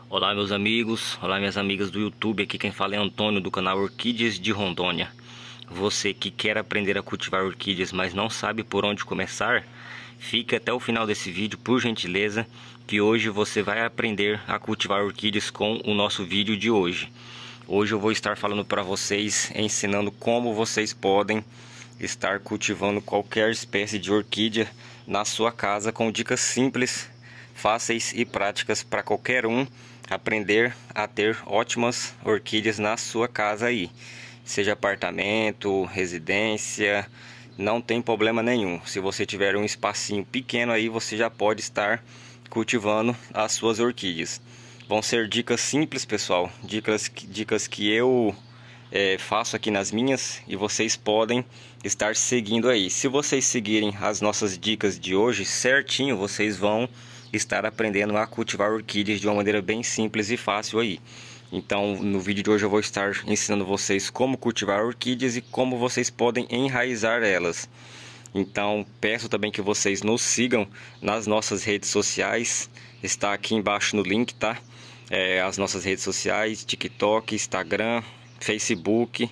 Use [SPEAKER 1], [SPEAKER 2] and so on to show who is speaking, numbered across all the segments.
[SPEAKER 1] Olá meus amigos, olá minhas amigas do YouTube, aqui quem fala é Antônio do canal Orquídeas de Rondônia. Você que quer aprender a cultivar orquídeas, mas não sabe por onde começar, fique até o final desse vídeo por gentileza, que hoje você vai aprender a cultivar orquídeas com o nosso vídeo de hoje. Hoje eu vou estar falando para vocês, ensinando como vocês podem estar cultivando qualquer espécie de orquídea na sua casa com dicas simples, fáceis e práticas para qualquer um aprender a ter ótimas orquídeas na sua casa aí, seja apartamento, residência, não tem problema nenhum. Se você tiver um espacinho pequeno aí, você já pode estar cultivando as suas orquídeas. Vão ser dicas simples, pessoal, dicas que eu faço aqui nas minhas e vocês podem estar seguindo aí. Se vocês seguirem as nossas dicas de hoje certinho, vocês vão estar aprendendo a cultivar orquídeas de uma maneira bem simples e fácil aí. Então no vídeo de hoje eu vou estar ensinando vocês como cultivar orquídeas e como vocês podem enraizar elas. Então peço também que vocês nos sigam nas nossas redes sociais, está aqui embaixo no link, tá? As nossas redes sociais, TikTok, Instagram, Facebook.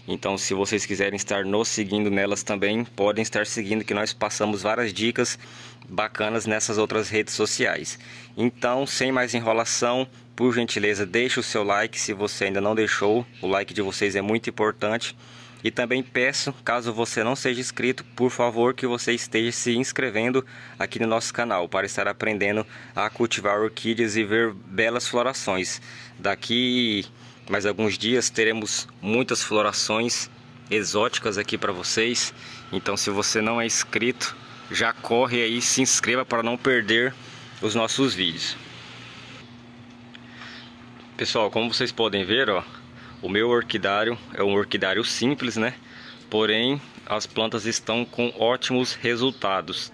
[SPEAKER 1] Então se vocês quiserem estar nos seguindo nelas também, podem estar seguindo, que nós passamos várias dicas bacanas nessas outras redes sociais. Então sem mais enrolação, por gentileza deixe o seu like se você ainda não deixou. O like de vocês é muito importante. E também peço, caso você não seja inscrito, por favor que você esteja se inscrevendo aqui no nosso canal, para estar aprendendo a cultivar orquídeas e ver belas florações. Daqui mais alguns dias teremos muitas florações exóticas aqui para vocês. Então se você não é inscrito, já corre aí, se inscreva para não perder os nossos vídeos. Pessoal, como vocês podem ver, ó, o meu orquidário é um orquidário simples, né? Porém, as plantas estão com ótimos resultados.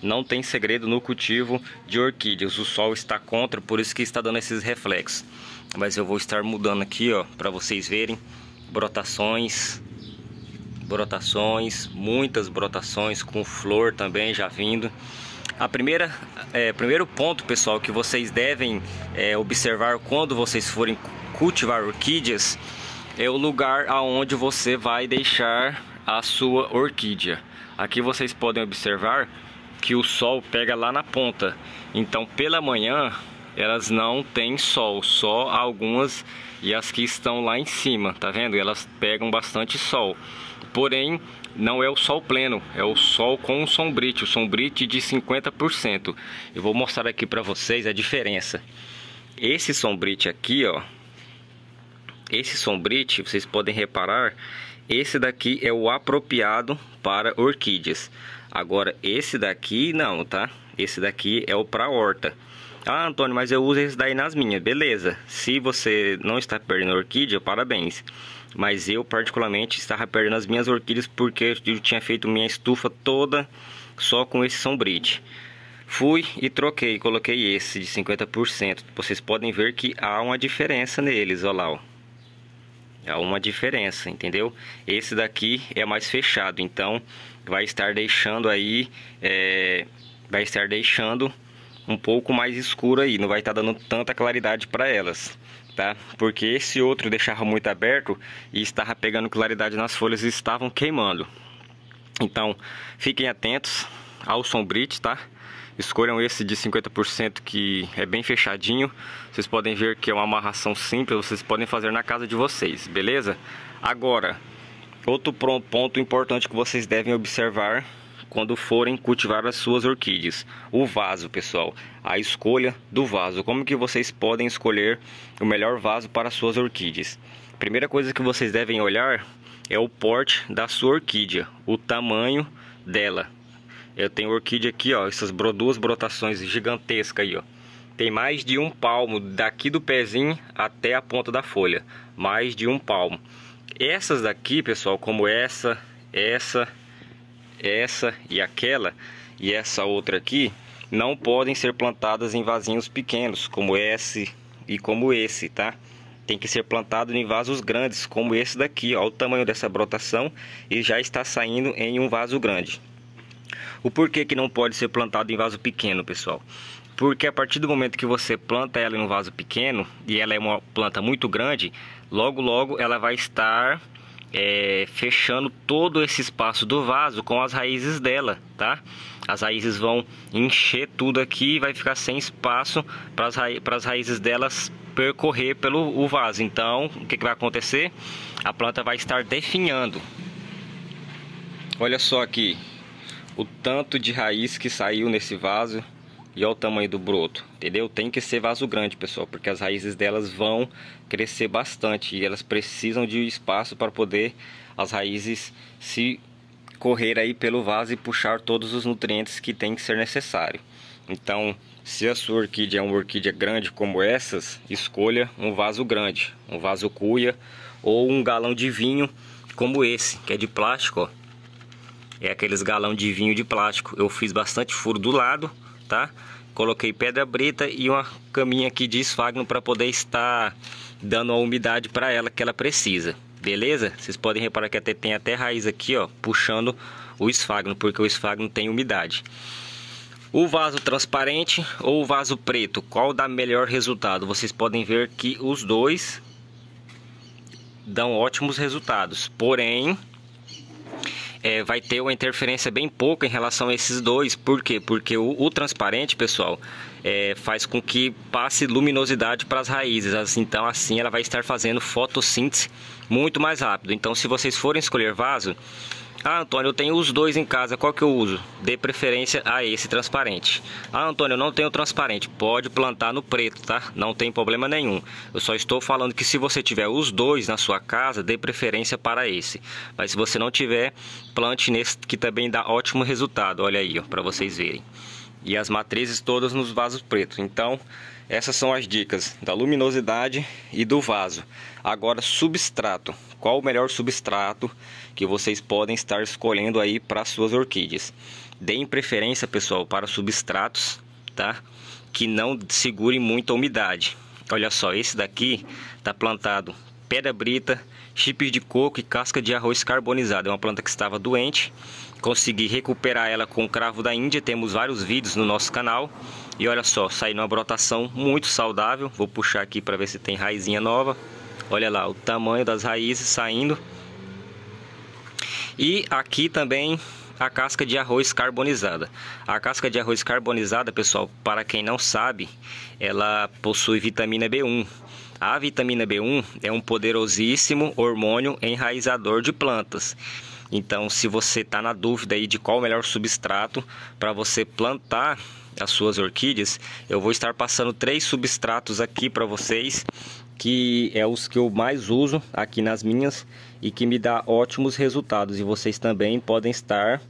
[SPEAKER 1] Não tem segredo no cultivo de orquídeas. O sol está contra, por isso que está dando esses reflexos. Mas eu vou estar mudando aqui, ó, para vocês verem. Brotações, muitas brotações com flor também já vindo. Primeiro ponto, pessoal, que vocês devem observar quando vocês forem cultivar orquídeas é o lugar aonde você vai deixar a sua orquídea. Aqui vocês podem observar que o sol pega lá na ponta. Então pela manhã elas não têm sol, só algumas, e as que estão lá em cima, tá vendo? Elas pegam bastante sol. Porém, não é o sol pleno, é o sol com o sombrite, o sombrite de 50%. Eu vou mostrar aqui para vocês a diferença. Esse sombrite aqui, ó, esse sombrite, vocês podem reparar, esse daqui é o apropriado para orquídeas. Agora, esse daqui não, tá? Esse daqui é o para horta. Ah, Antônio, mas eu uso esse daí nas minhas. Beleza, se você não está perdendo orquídea, parabéns. Mas eu particularmente estava perdendo as minhas orquídeas porque eu tinha feito minha estufa toda só com esse sombrite. Fui e troquei, coloquei esse de 50%. Vocês podem ver que há uma diferença neles, olha lá, ó. Há uma diferença, entendeu? Esse daqui é mais fechado, então vai estar deixando aí, vai estar deixando um pouco mais escuro aí, não vai estar dando tanta claridade para elas, tá? Porque esse outro deixava muito aberto e estava pegando claridade nas folhas e estavam queimando. Então fiquem atentos ao sombrite, tá? Escolham esse de 50% que é bem fechadinho. Vocês podem ver que é uma amarração simples, vocês podem fazer na casa de vocês, beleza? Agora, outro ponto importante que vocês devem observar quando forem cultivar as suas orquídeas: o vaso, pessoal. A escolha do vaso. Como que vocês podem escolher o melhor vaso para as suas orquídeas? Primeira coisa que vocês devem olhar é o porte da sua orquídea, o tamanho dela. Eu tenho orquídea aqui, ó, essas duas brotações gigantescas aí, ó. Tem mais de um palmo daqui do pezinho até a ponta da folha. Mais de um palmo. Essas daqui, pessoal, como essa e aquela e essa outra aqui, não podem ser plantadas em vasinhos pequenos, como esse e como esse, tá? Tem que ser plantado em vasos grandes, como esse daqui, ó. O tamanho dessa brotação e já está saindo em um vaso grande. O porquê que não pode ser plantado em vaso pequeno, pessoal? Porque a partir do momento que você planta ela em um vaso pequeno e ela é uma planta muito grande, logo logo ela vai estar fechando todo esse espaço do vaso com as raízes dela, tá? As raízes vão encher tudo aqui e vai ficar sem espaço para as raízes delas percorrer pelo vaso. Então, o que vai acontecer? A planta vai estar definhando. Olha só aqui o tanto de raiz que saiu nesse vaso e olha o tamanho do broto, entendeu? Tem que ser vaso grande, pessoal, porque as raízes delas vão crescer bastante e elas precisam de espaço para poder as raízes se correr aí pelo vaso e puxar todos os nutrientes que tem que ser necessário. Então, se a sua orquídea é uma orquídea grande como essas, escolha um vaso grande, um vaso cuia ou um galão de vinho como esse, que é de plástico, ó. É aqueles galão de vinho de plástico. Eu fiz bastante furo do lado, tá? Coloquei pedra brita e uma caminha aqui de esfagno para poder estar dando a umidade para ela que ela precisa. Beleza? Vocês podem reparar que tem até raiz aqui, ó, puxando o esfagno, porque o esfagno tem umidade. O vaso transparente ou o vaso preto, qual dá melhor resultado? Vocês podem ver que os dois dão ótimos resultados, porém vai ter uma interferência bem pouca em relação a esses dois. Por quê? Porque o transparente, pessoal, faz com que passe luminosidade para as raízes. Então assim ela vai estar fazendo fotossíntese muito mais rápido. Então se vocês forem escolher vaso, Antônio, eu tenho os dois em casa, qual que eu uso? Dê preferência a esse transparente. Antônio, eu não tenho transparente. Pode plantar no preto, tá? Não tem problema nenhum. Eu só estou falando que se você tiver os dois na sua casa, dê preferência para esse. Mas se você não tiver, plante nesse que também dá ótimo resultado. Olha aí, ó, para vocês verem. E as matrizes todas nos vasos pretos. Então, essas são as dicas da luminosidade e do vaso. Agora, substrato. Qual o melhor substrato que vocês podem estar escolhendo aí para suas orquídeas? Deem preferência, pessoal, para substratos, tá? Que não segurem muita umidade. Olha só, esse daqui tá plantado pedra brita, chips de coco e casca de arroz carbonizado. É uma planta que estava doente. Consegui recuperar ela com o cravo da Índia. Temos vários vídeos no nosso canal. E olha só, saindo uma brotação muito saudável. Vou puxar aqui para ver se tem raizinha nova. Olha lá o tamanho das raízes saindo. E aqui também a casca de arroz carbonizada. A casca de arroz carbonizada, pessoal, para quem não sabe, ela possui vitamina B1. A vitamina B1 é um poderosíssimo hormônio enraizador de plantas. Então, se você está na dúvida aí de qual o melhor substrato para você plantar as suas orquídeas, eu vou estar passando 3 substratos aqui para vocês, que é os que eu mais uso aqui nas minhas e que me dá ótimos resultados. E vocês também podem estar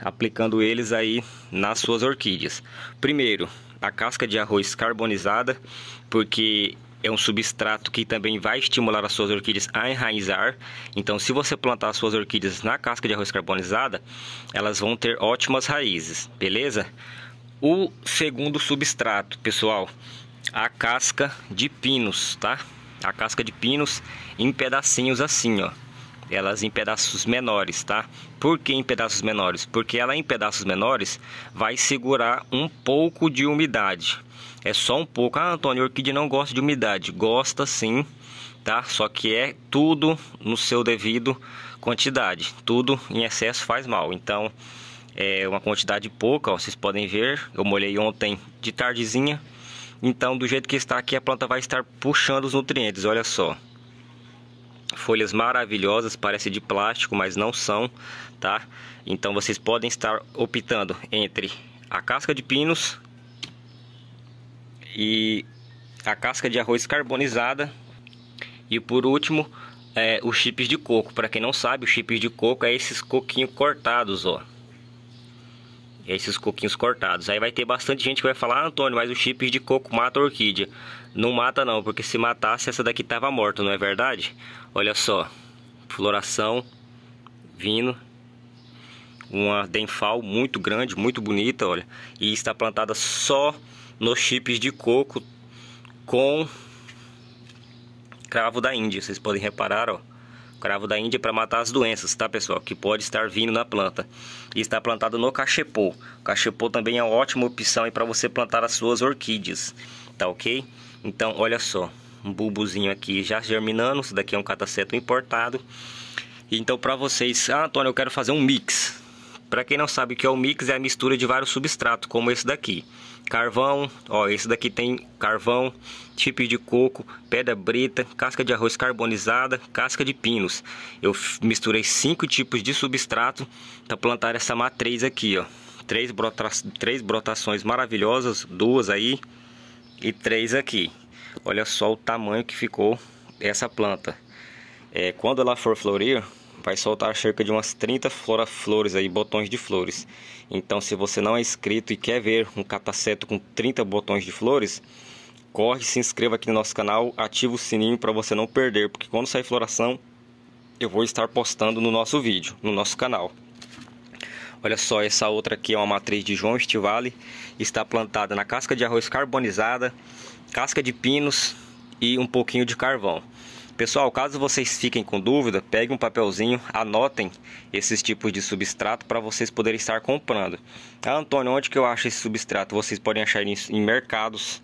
[SPEAKER 1] aplicando eles aí nas suas orquídeas. Primeiro, a casca de arroz carbonizada, porque é um substrato que também vai estimular as suas orquídeas a enraizar. Então, se você plantar as suas orquídeas na casca de arroz carbonizada, elas vão ter ótimas raízes, beleza? O segundo substrato, pessoal, a casca de pinos, tá? A casca de pinos em pedacinhos assim, ó. Elas em pedaços menores, tá? Por que em pedaços menores? Porque ela em pedaços menores vai segurar um pouco de umidade. É só um pouco. Antônio, a orquídea não gosta de umidade. Gosta sim, tá? Só que é tudo no seu devido quantidade. Tudo em excesso faz mal. Então, é uma quantidade pouca, ó, vocês podem ver. Eu molhei ontem de tardezinha. Então, do jeito que está aqui, a planta vai estar puxando os nutrientes. Olha só. Folhas maravilhosas, parece de plástico, mas não são, tá? Então, vocês podem estar optando entre a casca de pinos e a casca de arroz carbonizada. E por último, os chips de coco. Para quem não sabe, os chips de coco é esses coquinhos cortados, ó. Esses coquinhos cortados. Aí vai ter bastante gente que vai falar: Antônio, mas o chips de coco mata a orquídea. Não mata não, porque se matasse essa daqui tava morta, não é verdade? Olha só, floração vindo, uma denfal muito grande, muito bonita, olha. E está plantada só nos chips de coco com cravo da Índia. Vocês podem reparar, ó, Cravo da Índia para matar as doenças, tá, pessoal? Que pode estar vindo na planta. E está plantado no cachepô. O cachepô também é uma ótima opção para você plantar as suas orquídeas, tá ok? Então, olha só, um bulbozinho aqui já germinando. Isso daqui é um cataceto importado. Então, para vocês, Antônio, eu quero fazer um mix. Para quem não sabe o que é o mix, é a mistura de vários substratos, como esse daqui. Carvão, ó, esse daqui tem carvão, chip de coco, pedra brita, casca de arroz carbonizada, casca de pinos. Eu misturei 5 tipos de substrato para plantar essa matriz aqui, ó. 3 brotações maravilhosas, 2 aí e 3 aqui. Olha só o tamanho que ficou essa planta. Quando ela for florir, vai soltar cerca de umas 30 flores aí, botões de flores. Então, se você não é inscrito e quer ver um cataceto com 30 botões de flores, corre, se inscreva aqui no nosso canal, ativa o sininho para você não perder, porque quando sair floração, eu vou estar postando no nosso vídeo, no nosso canal. Olha só, essa outra aqui é uma matriz de João Estivale, está plantada na casca de arroz carbonizada, casca de pinos e um pouquinho de carvão. Pessoal, caso vocês fiquem com dúvida, peguem um papelzinho, anotem esses tipos de substrato para vocês poderem estar comprando. Antônio, onde que eu acho esse substrato? Vocês podem achar isso em mercados,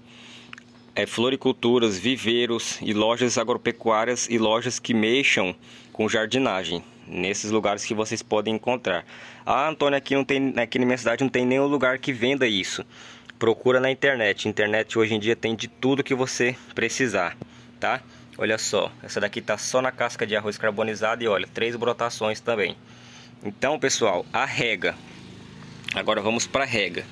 [SPEAKER 1] floriculturas, viveiros e lojas agropecuárias e lojas que mexam com jardinagem. Nesses lugares que vocês podem encontrar. Antônio, aqui na minha cidade não tem nenhum lugar que venda isso. Procura na internet. Internet hoje em dia tem de tudo que você precisar, tá? Olha só, essa daqui tá só na casca de arroz carbonizado e olha, 3 brotações também. Então, pessoal, a rega. Agora vamos para a rega.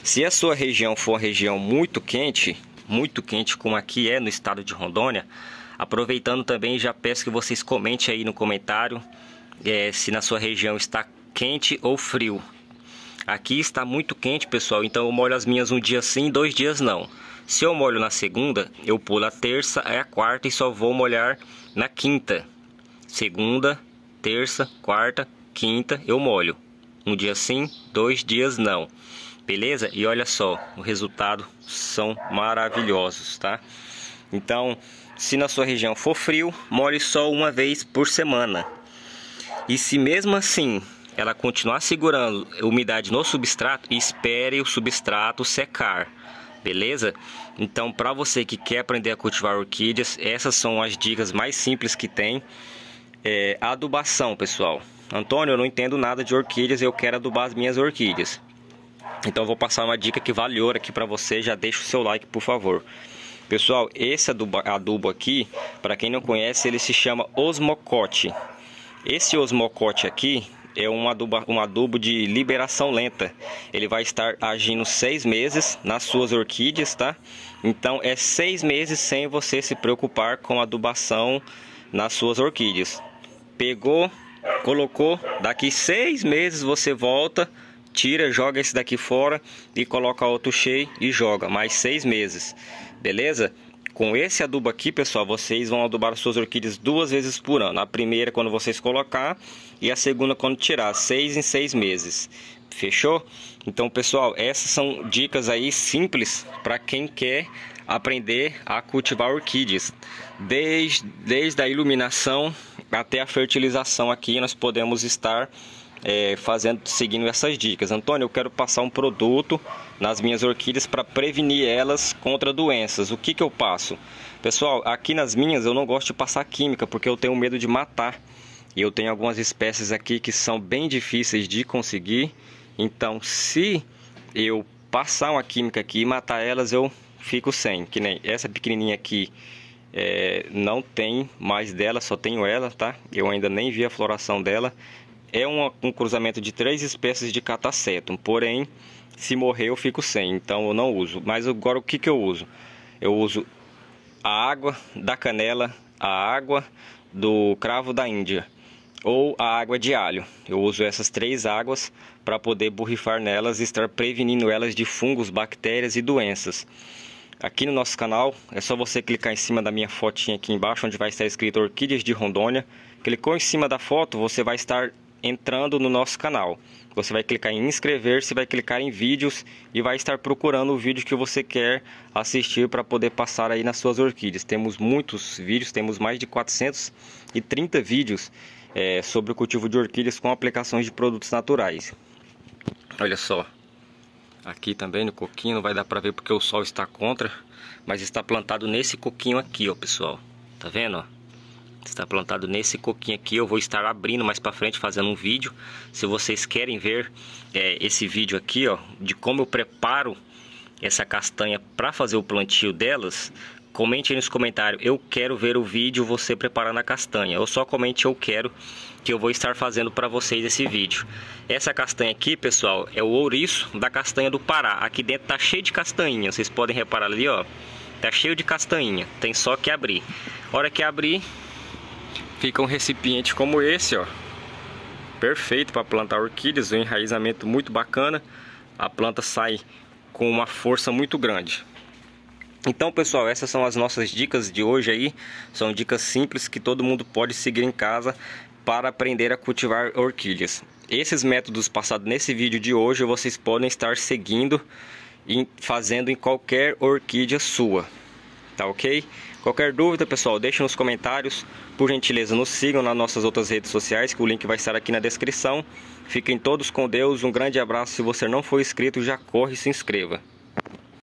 [SPEAKER 1] Se a sua região for uma região muito quente como aqui é no estado de Rondônia, aproveitando também, já peço que vocês comentem aí no comentário se na sua região está quente ou frio. Aqui está muito quente, pessoal, então eu molho as minhas um dia sim, 2 dias não. Se eu molho na segunda, eu pulo a terça, a quarta e só vou molhar na quinta. Segunda, terça, quarta, quinta eu molho. Um dia sim, 2 dias não. Beleza? E olha só, o resultado são maravilhosos, tá? Então, se na sua região for frio, molhe só uma vez por semana. E se mesmo assim ela continuar segurando umidade no substrato, espere o substrato secar. Beleza? Então, para você que quer aprender a cultivar orquídeas, essas são as dicas mais simples que tem. Adubação, pessoal. Antônio, eu não entendo nada de orquídeas, eu quero adubar as minhas orquídeas. Então, eu vou passar uma dica que vale ouro aqui para você. Já deixa o seu like, por favor. Pessoal, esse adubo aqui, para quem não conhece, ele se chama osmocote. Esse osmocote aqui é um adubo de liberação lenta. Ele vai estar agindo 6 meses nas suas orquídeas, tá? Então é 6 meses sem você se preocupar com adubação nas suas orquídeas. Pegou, colocou, daqui 6 meses você volta, tira, joga esse daqui fora e coloca outro cheio e joga mais 6 meses. Beleza? Com esse adubo aqui, pessoal, vocês vão adubar as suas orquídeas 2 vezes por ano. A primeira quando vocês colocar e a segunda quando tirar, 6 em 6 meses. Fechou? Então, pessoal, essas são dicas aí simples para quem quer aprender a cultivar orquídeas. Desde a iluminação até a fertilização aqui nós podemos estar seguindo essas dicas. Antônio, eu quero passar um produto nas minhas orquídeas para prevenir elas contra doenças. O que eu passo? Pessoal, aqui nas minhas eu não gosto de passar química porque eu tenho medo de matar. E eu tenho algumas espécies aqui que são bem difíceis de conseguir. Então, se eu passar uma química aqui e matar elas, eu fico sem. Que nem essa pequenininha aqui, não tem mais dela, só tenho ela, tá? Eu ainda nem vi a floração dela. É um cruzamento de 3 espécies de catacetum, porém, se morrer eu fico sem, então eu não uso. Mas agora o que eu uso? Eu uso a água da canela, a água do cravo da Índia ou a água de alho. Eu uso essas 3 águas para poder borrifar nelas e estar prevenindo elas de fungos, bactérias e doenças. Aqui no nosso canal, é só você clicar em cima da minha fotinha aqui embaixo, onde vai estar escrito Orquídeas de Rondônia. Clicou em cima da foto, você vai estar entrando no nosso canal. Você vai clicar em inscrever-se, vai clicar em vídeos e vai estar procurando o vídeo que você quer assistir para poder passar aí nas suas orquídeas. Temos muitos vídeos, temos mais de 430 vídeos sobre o cultivo de orquídeas com aplicações de produtos naturais. Olha só, aqui também no coquinho, não vai dar para ver porque o sol está contra, mas está plantado nesse coquinho aqui, ó, pessoal. Tá vendo, ó? Está plantado nesse coquinho aqui. Eu vou estar abrindo mais para frente, fazendo um vídeo. Se vocês querem ver esse vídeo aqui, ó, de como eu preparo essa castanha para fazer o plantio delas, comente aí nos comentários: eu quero ver o vídeo você preparando a castanha. Ou só comente: eu quero, que eu vou estar fazendo para vocês esse vídeo. Essa castanha aqui, pessoal, é o ouriço da castanha do Pará. Aqui dentro tá cheio de castanha. Vocês podem reparar ali, ó, tá cheio de castanha. Tem só que abrir. A hora que abrir, fica um recipiente como esse, ó, perfeito para plantar orquídeas. Um enraizamento muito bacana. A planta sai com uma força muito grande. Então, pessoal, essas são as nossas dicas de hoje aí. São dicas simples que todo mundo pode seguir em casa para aprender a cultivar orquídeas. Esses métodos passados nesse vídeo de hoje vocês podem estar seguindo e fazendo em qualquer orquídea sua. Tá ok? Qualquer dúvida, pessoal, deixe nos comentários. Por gentileza, nos sigam nas nossas outras redes sociais, que o link vai estar aqui na descrição. Fiquem todos com Deus, um grande abraço. Se você não for inscrito, já corre e se inscreva.